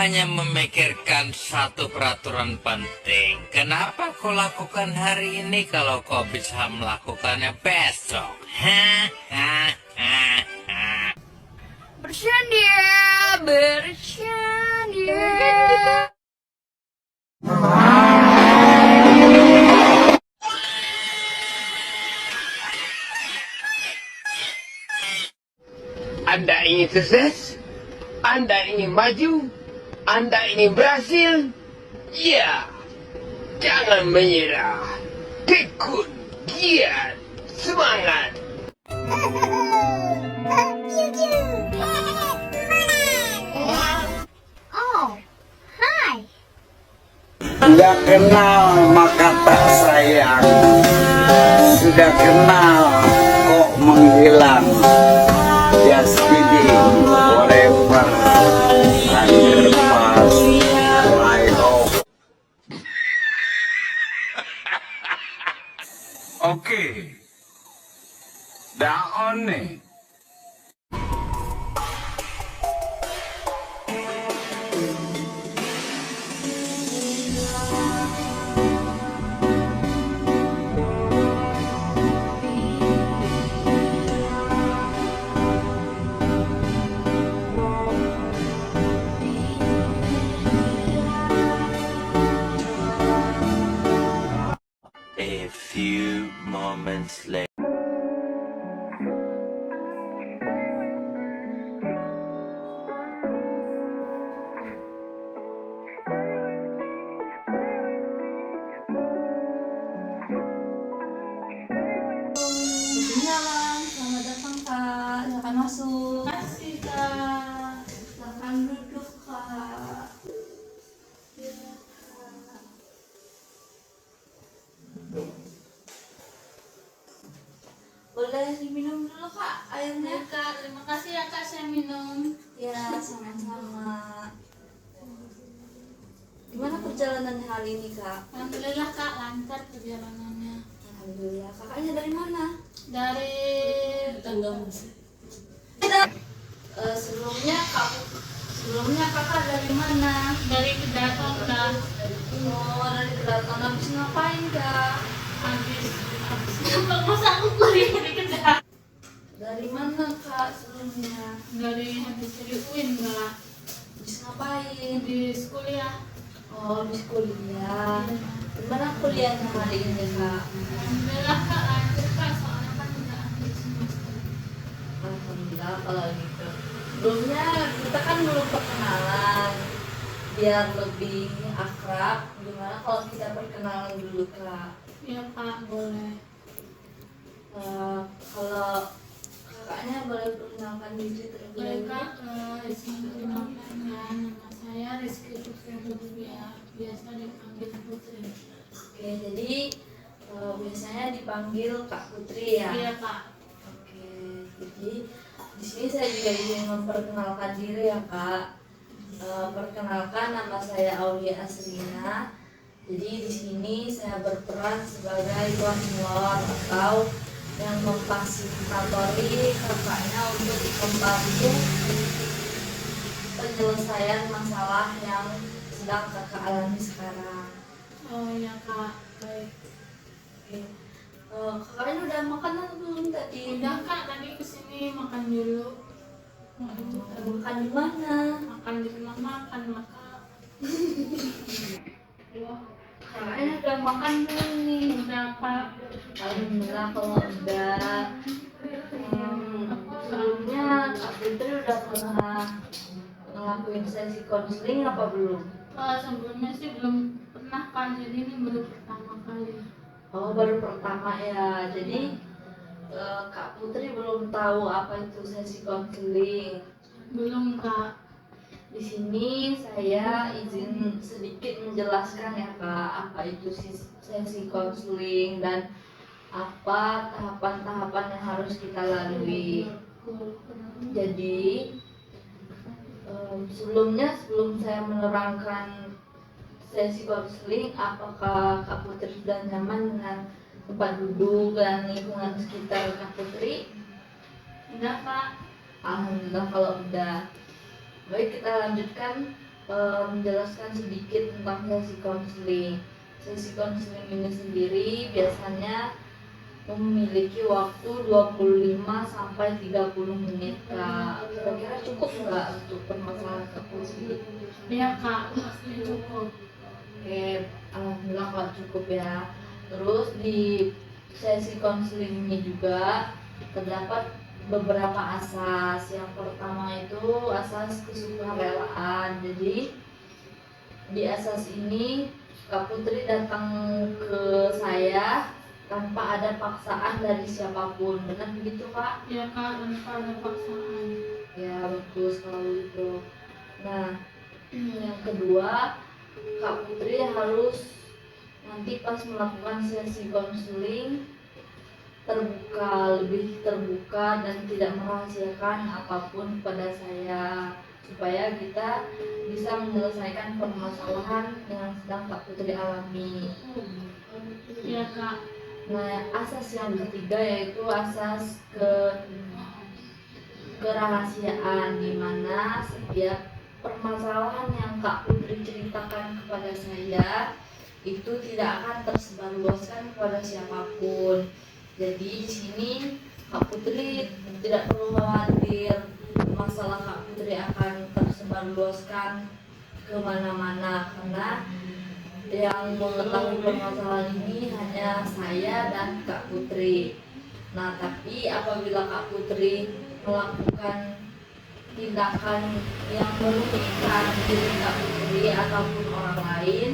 Hanya memikirkan satu peraturan penting. Kenapa kau lakukan hari ini kalau kau bisa melakukannya besok? Bercanda, bercanda. Anda ingin sukses? Anda ingin maju? Anda ingin berhasil? Ya, jangan menyerah. Tekun, giat, semangat. Oh, hi. Sudah kenal maka tak sayang, sudah kenal kok menghilang. Just kidding, whatever. Underpass, flyover. Oke, daon nih. A few moments later. Silakan, selamat datang Kak. Silakan masuk. Terima kasih Kak. Silakan duduk Kak. Boleh diminum dulu Kak airnya? Ya Kak, terima kasih ya Kak, saya minum. Ya, sama-sama. Gimana perjalanan hari ini Kak? Alhamdulillah Kak, lancar perjalanannya. Alhamdulillah. Kakaknya dari mana? Dari Sebelumnya kakak dari mana? dari Kedaton Kak. Oh, dari Kedaton. Habis ngapain Kak? Habis nggak masa aku kuliah di Kedaton. Dari mana Kak sebelumnya? Dari habis dari UIN Kak. Habis ngapain? Di kuliah. Oh, habis kuliah. Gimana kuliahnya hari ini Kak? Alhamdulillah Kak, lancar Kak, soalnya kan udah akhir semester. Alhamdulillah kalau gitu. Sebelumnya kita kan belum perkenalan. Biar lebih akrab, gimana kalau kita perkenalan dulu Kak? Ya Kak, boleh. Kalau kakaknya boleh perkenalkan diri terlebih Baik dahulu. Kak, perkenalkan ya, nama saya Rizky Putri Lutfia, biasa dipanggil Putri. Oke, jadi biasanya dipanggil Kak Putri ya. Iya Kak. Oke, jadi di sini saya juga ingin memperkenalkan diri ya Kak. Perkenalkan, nama saya Aulia Asrina. Jadi di sini saya berperan sebagai konselor atau yang memfasilitatori kakaknya untuk membantu penyelesaian masalah yang sedang kakak alami sekarang. Oh iya Kak, baik. Oke. Kakaknya udah makan atau belum tadi? Udah Kak, tadi kesini makan dulu. Makan di mana? Makan di rumah makan maka. Wah, Kakaknya udah makan belum nih? udah Kak. Alhamdulillah kalau udah. Sebelumnya Kak Putri udah pernah ngelakuin sesi konseling apa belum? Sebelumnya sih belum pernah Kak, jadi ini baru pertama kali. Oh, baru pertama ya. Jadi Kak Putri belum tahu apa itu sesi konseling. Belum Kak. Di sini saya izin sedikit menjelaskan ya Kak, apa itu sesi konseling dan apa tahapan-tahapan yang harus kita lalui. Jadi sebelum saya menerangkan sesi konseling, apakah Kak Putri sudah nyaman dengan tempat duduk dan lingkungan sekitar Kak Putri? Enggak Kak. Alhamdulillah kalau udah. Baik, kita lanjutkan menjelaskan sedikit tentang sesi konseling. Sesi konseling ini sendiri biasanya memiliki waktu 25 sampai 30 menit, Kak. Kira-kira cukup nggak untuk permasalahan Kak Putri? Iya Kak, pasti cukup. Oke, alhamdulillah kalau cukup ya. Terus di sesi konseling ini juga terdapat beberapa asas. Yang pertama itu asas kesukarelaan. Jadi di asas ini Kak Putri datang ke saya tanpa ada paksaan dari siapapun. Benar begitu, Kak? Iya Kak, tanpa ada paksaan. Ya, betul sekali itu. Nah, yang kedua, Kak Putri harus nanti pas melakukan sesi konseling lebih terbuka dan tidak merahasiakan apapun kepada saya, supaya kita bisa menyelesaikan permasalahan yang sedang Kak Putri alami. Iya Kak. Nah, asas yang ketiga yaitu asas kerahasiaan, di mana setiap permasalahan yang Kak Putri ceritakan kepada saya itu tidak akan tersebarluaskan kepada siapapun. Jadi di sini Kak Putri tidak perlu khawatir masalah Kak Putri akan tersebarluaskan kemana-mana, karena yang mengetahui permasalahan ini hanya saya dan Kak Putri. Nah, tapi apabila Kak Putri melakukan tindakan yang merugikan diri Kak Putri ataupun orang lain,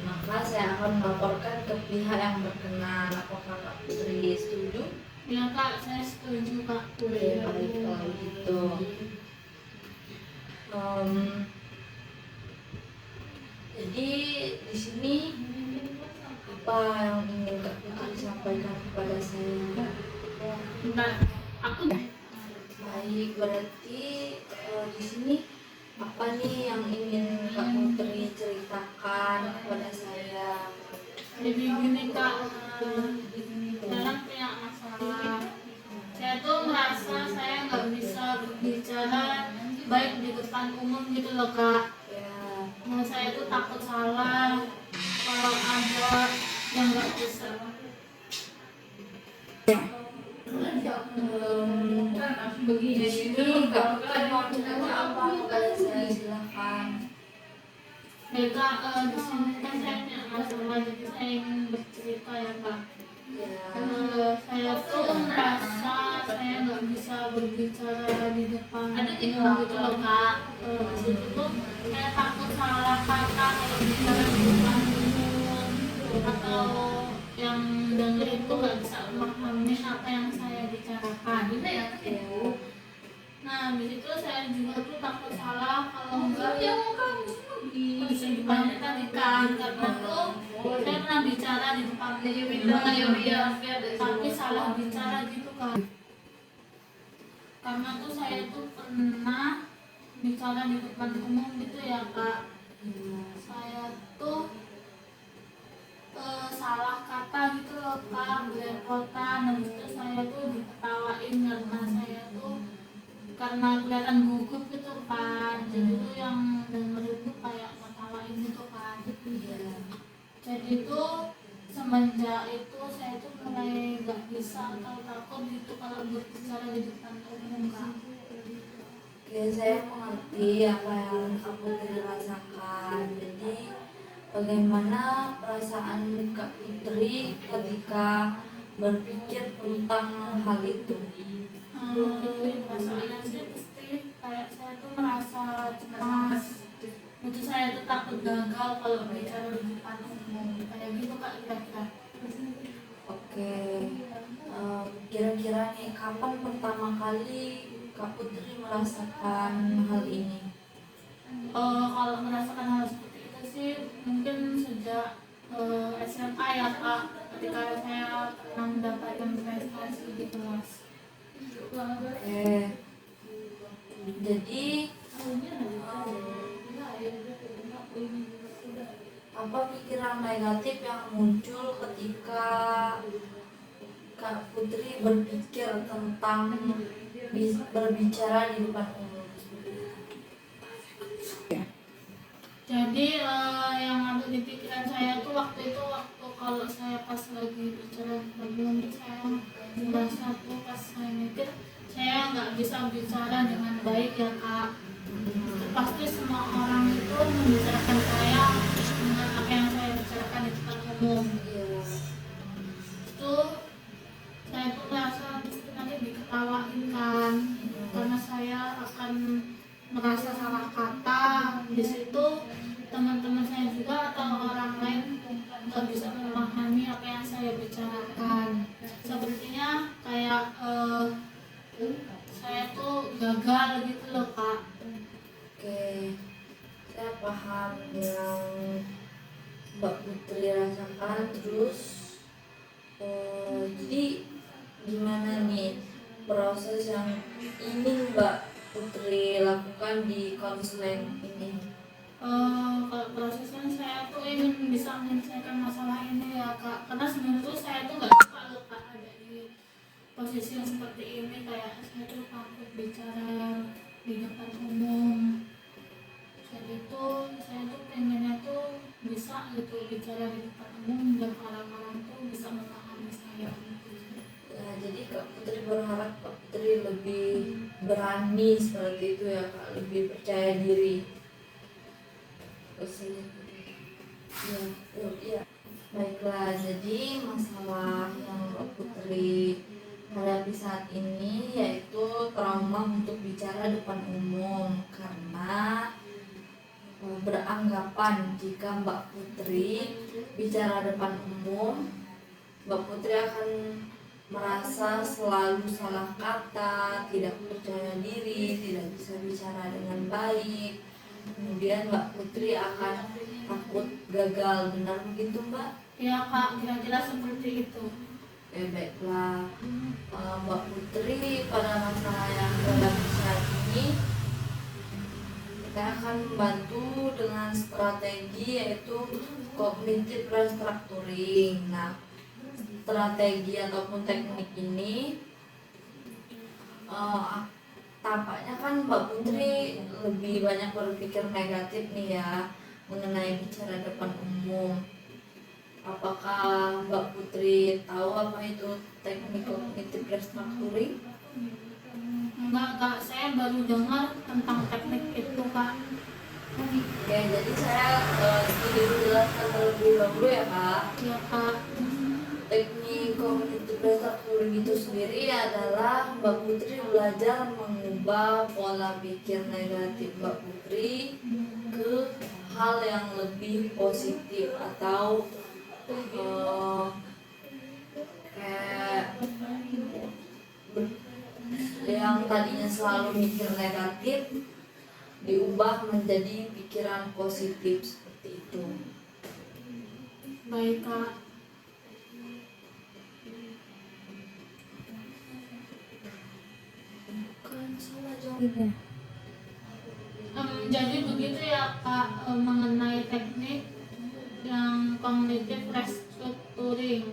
maka saya akan melaporkan ke pihak yang berkenan. Apakah Kak Putri setuju? Iya Kak, saya setuju Kak. Oke, baik kalau gitu. Jadi di sini apa yang ingin Kak Putri sampaikan kepada saya? Bentar, aku Baik, berarti di sini apa nih yang ingin Kak Putri ceritakan kepada saya? jadi gini Kak, dalam punya masalah. Saya tuh merasa saya nggak bisa berbicara baik di depan umum gitu loh Kak. Ya, Nah, saya tuh takut salah kalau ada yang nggak bisa. di sini Kak Putri mau cerita apa kepada saya? Silahkan. Ya Kak, di sini kan saya punya masalah, jadi saya ingin bercerita ya Kak. Ya, Saya tuh merasa saya nggak bisa berbicara di depan umum gitu loh Kak. Di situ tuh saya takut salah kata kalau bicara di depan umum, atau yang denger itu nggak bisa memahami apa yang saya bicarakan. ya. Nah, di situ saya juga tuh takut salah kalau nggak bisa dipanggilkan, karena tuh saya pernah bicara di depan umum, tapi salah bicara gitu kan. Karena tuh saya tuh pernah bicara di depan umum gitu ya Kak. Saya tuh salah kata gitu loh Kak, belepotan, dan itu saya tuh diketawain karena saya tuh karena kelihatan gugup gitu kan. Jadi tuh yang denger itu kayak ngetawain gitu kan. Jadi tuh semenjak itu saya tuh mulai gak bisa atau takut gitu kalau berbicara di depan umum Kak. Oke, saya mengerti apa yang Kak Putri rasakan. Jadi bagaimana perasaan Kak Putri ketika berpikir tentang hal itu? Perasaannya sih pasti kayak saya tuh merasa cemas. Itu saya tuh takut gagal kalau bicara di depan umum. Kayak gitu Kak kira-kira. Oke, kira-kira nih kapan pertama kali Kak Putri merasakan hal ini? Kalau merasakan hal seperti itu sih mungkin sejak SMA ya Kak. ketika saya pernah mendapatkan prestasi di kelas. Oke. Jadi apa pikiran negatif yang muncul ketika Kak Putri berpikir tentang berbicara di depan umum? Jadi yang ada di pikiran saya tuh waktu kalau saya pas lagi bicara sebelum saya merasa tuh pas saya mikir saya nggak bisa bicara dengan baik ya Kak. Pasti semua orang itu membicarakan saya dengan apa yang saya bicarakan di depan umum. Iya. Itu saya tuh merasa nanti diketawain kan, karena saya akan merasa salah kata. Di situ teman-teman saya juga atau orang lain nggak bisa memahami apa yang saya bicarakan. Sepertinya kayak saya tuh gagal gitu loh Kak. Oke, saya paham yang Mbak Putri rasakan. Terus jadi gimana nih proses yang ingin Mbak Putri lakukan di konseling ini? Kalau prosesnya saya tuh ingin bisa menyelesaikan masalah ini ya Kak, karena sebenarnya tuh saya tuh nggak suka loh Kak ada di posisi yang seperti ini. Kayak saya tuh takut bicara di depan umum. Jadi tuh saya tuh pengennya tuh bisa gitu bicara di depan umum dan orang-orang tuh bisa memahami saya. Nah, jadi Kak Putri berharap Kak Putri lebih berani seperti itu ya Kak, lebih percaya diri. Ya. Baiklah, jadi masalah yang Mbak Putri hadapi saat ini yaitu trauma untuk bicara depan umum, karena beranggapan jika Mbak Putri bicara depan umum, Mbak Putri akan merasa selalu salah kata, tidak percaya diri, tidak bisa bicara dengan baik. Kemudian Mbak Putri akan takut gagal. Benar begitu Mbak? Ya Kak, kira-kira seperti itu. Baiklah, Mbak Putri pada masalah yang dihadapi saat ini kita akan membantu dengan strategi yaitu cognitive restructuring. Nah, strategi ataupun teknik ini tampaknya kan Mbak Putri lebih banyak berpikir negatif nih ya mengenai bicara depan umum. Apakah Mbak Putri tahu apa itu teknik cognitive restructuring? Enggak Kak, saya baru dengar tentang teknik itu Kak. Ya, jadi saya sedikit jelaskan terlebih dahulu ya Kak. Ya Kak. Teknik cognitive restructuring itu sendiri adalah Mbak Putri belajar mengubah pola pikir negatif Mbak Putri ke hal yang lebih positif atau kayak yang tadinya selalu mikir negatif diubah menjadi pikiran positif seperti itu. Baik Kak. Jadi begitu ya Kak, mengenai teknik yang cognitive restructuring.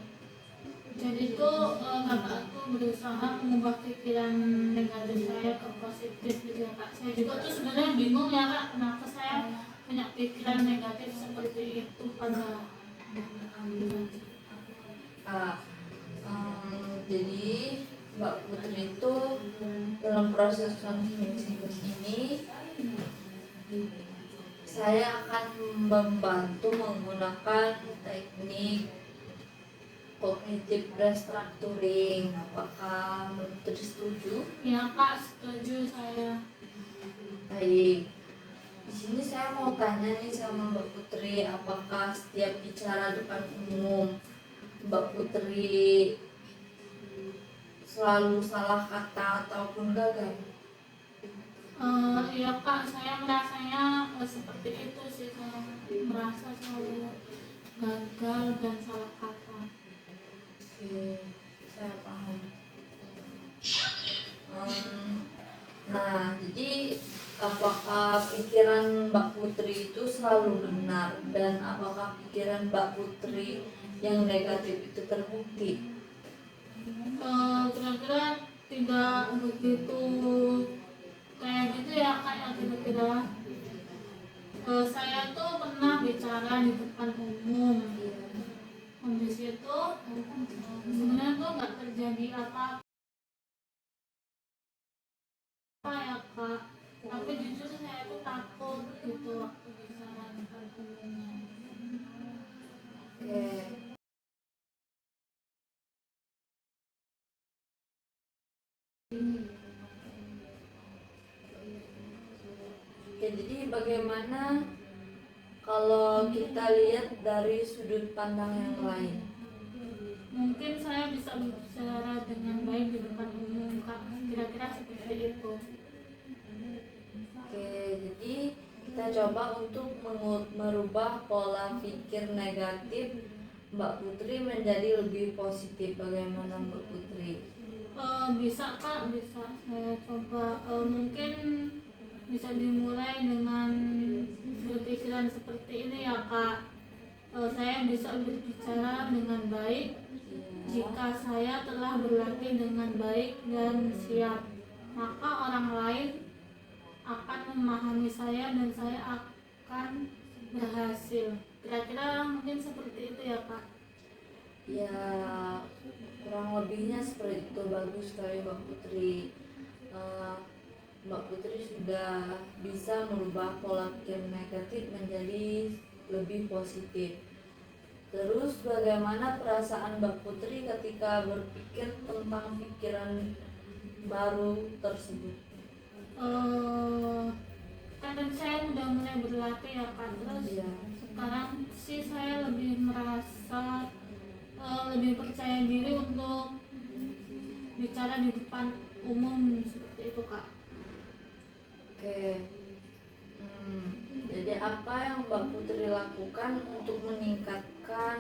Jadi itu kakak tuh berusaha mengubah pikiran negatif saya ke positif gitu ya Kak. Saya juga tuh sebenarnya bingung ya Kak, kenapa saya punya pikiran negatif seperti itu pada jadi Mbak Putri itu dalam proses transmisi ini saya akan membantu menggunakan teknik cognitive restructuring. Apakah Mbak Putri setuju? Ya Kak, setuju saya. Baik. Di sini saya mau tanya nih sama Mbak Putri, apakah setiap bicara depan umum Mbak Putri selalu salah kata ataupun gagal? Ya Kak, saya merasanya seperti itu sih, saya merasa selalu gagal dan salah kata. Oke, saya paham. Nah, jadi apakah pikiran Mbak Putri itu selalu benar, dan apakah pikiran Mbak Putri yang negatif itu terbukti? Kira-kira tidak begitu kayak gitu ya, kayak kira-kira saya tuh pernah bicara di depan umum. Habis itu sebenarnya tuh nggak terjadi apa-apa ya kak, tapi jujur saya tuh takut gitu waktu bicara di depan umum. Oke. Oke, jadi bagaimana kalau kita lihat dari sudut pandang yang lain? Mungkin saya bisa bicara dengan baik di depan umum kak, kira-kira seperti itu. Oke, jadi kita coba untuk merubah pola pikir negatif Mbak Putri menjadi lebih positif. Bagaimana Mbak Putri? Bisa kak, bisa saya coba. Mungkin bisa dimulai dengan berpikiran seperti ini ya kak. Saya bisa berbicara dengan baik jika saya telah berlatih dengan baik dan siap, maka orang lain akan memahami saya dan saya akan berhasil. Kira-kira mungkin seperti itu ya kak. Ya, kurang lebihnya seperti itu. Bagus sekali Mbak Putri. Mbak Putri sudah bisa merubah pola pikir negatif menjadi lebih positif. Terus bagaimana perasaan Mbak Putri ketika berpikir tentang pikiran baru tersebut? Kadang saya udah mulai berlatih ya kak, terus Ya. sekarang sih saya lebih merasa lebih percaya diri untuk bicara di depan umum seperti itu kak. Oke. Jadi apa yang Mbak Putri lakukan untuk meningkatkan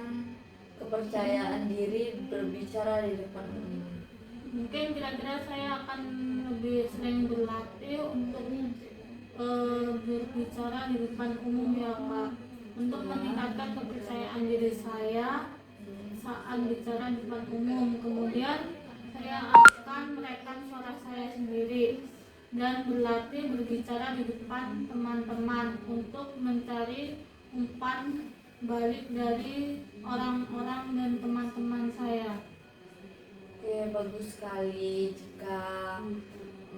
kepercayaan diri berbicara di depan umum? Mungkin kira-kira saya akan lebih sering berlatih untuk berbicara di depan umum ya kak, untuk meningkatkan kepercayaan diri saya saat bicara di depan umum. Kemudian saya akan merekam suara saya sendiri dan berlatih berbicara di depan teman-teman untuk mencari umpan balik dari orang-orang dan teman-teman saya. Oke, bagus sekali jika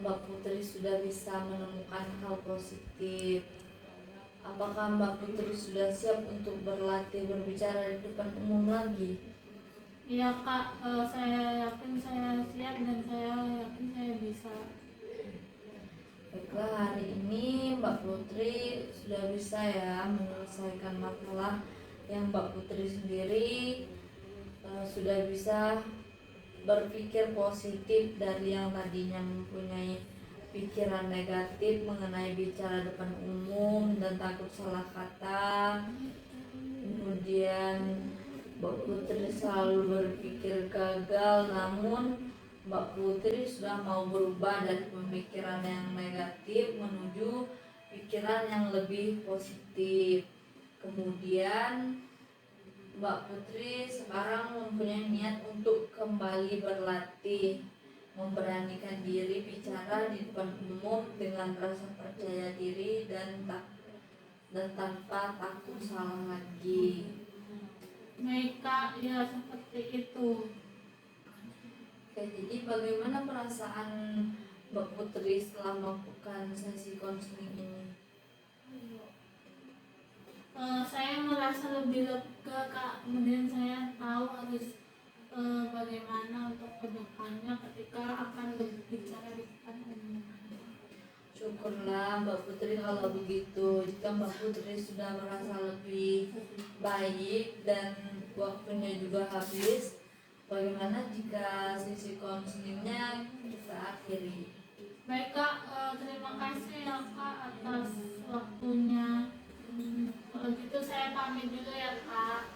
Mbak Putri sudah bisa menemukan hal positif. Apakah Mbak Putri sudah siap untuk berlatih berbicara di depan umum lagi? Iya kak, saya yakin saya siap dan saya yakin saya bisa. Baiklah, hari ini Mbak Putri sudah bisa ya menyelesaikan masalah yang Mbak Putri sendiri sudah bisa berpikir positif dari yang tadinya mempunyai pikiran negatif mengenai bicara depan umum dan takut salah kata. Kemudian Mbak Putri selalu berpikir gagal, namun Mbak Putri sudah mau berubah dari pemikiran yang negatif menuju pikiran yang lebih positif. Kemudian Mbak Putri sekarang mempunyai niat untuk kembali berlatih, memberanikan diri bicara di depan umum dengan rasa percaya diri dan tanpa takut salah lagi. Baik kak, ya seperti itu. Oke, jadi bagaimana perasaan Mbak Putri setelah melakukan sesi konseling ini? Saya merasa lebih lega kak, kemudian saya tahu harus bagaimana untuk kedepannya ketika akan berbicara di depan umum. Syukurlah Mbak Putri kalau begitu. Jika Mbak Putri sudah merasa lebih baik dan waktunya juga habis, bagaimana jika sesi konselingnya kita akhiri? Baik kak, terima kasih ya kak atas waktunya. Kalau gitu saya pamit dulu ya kak.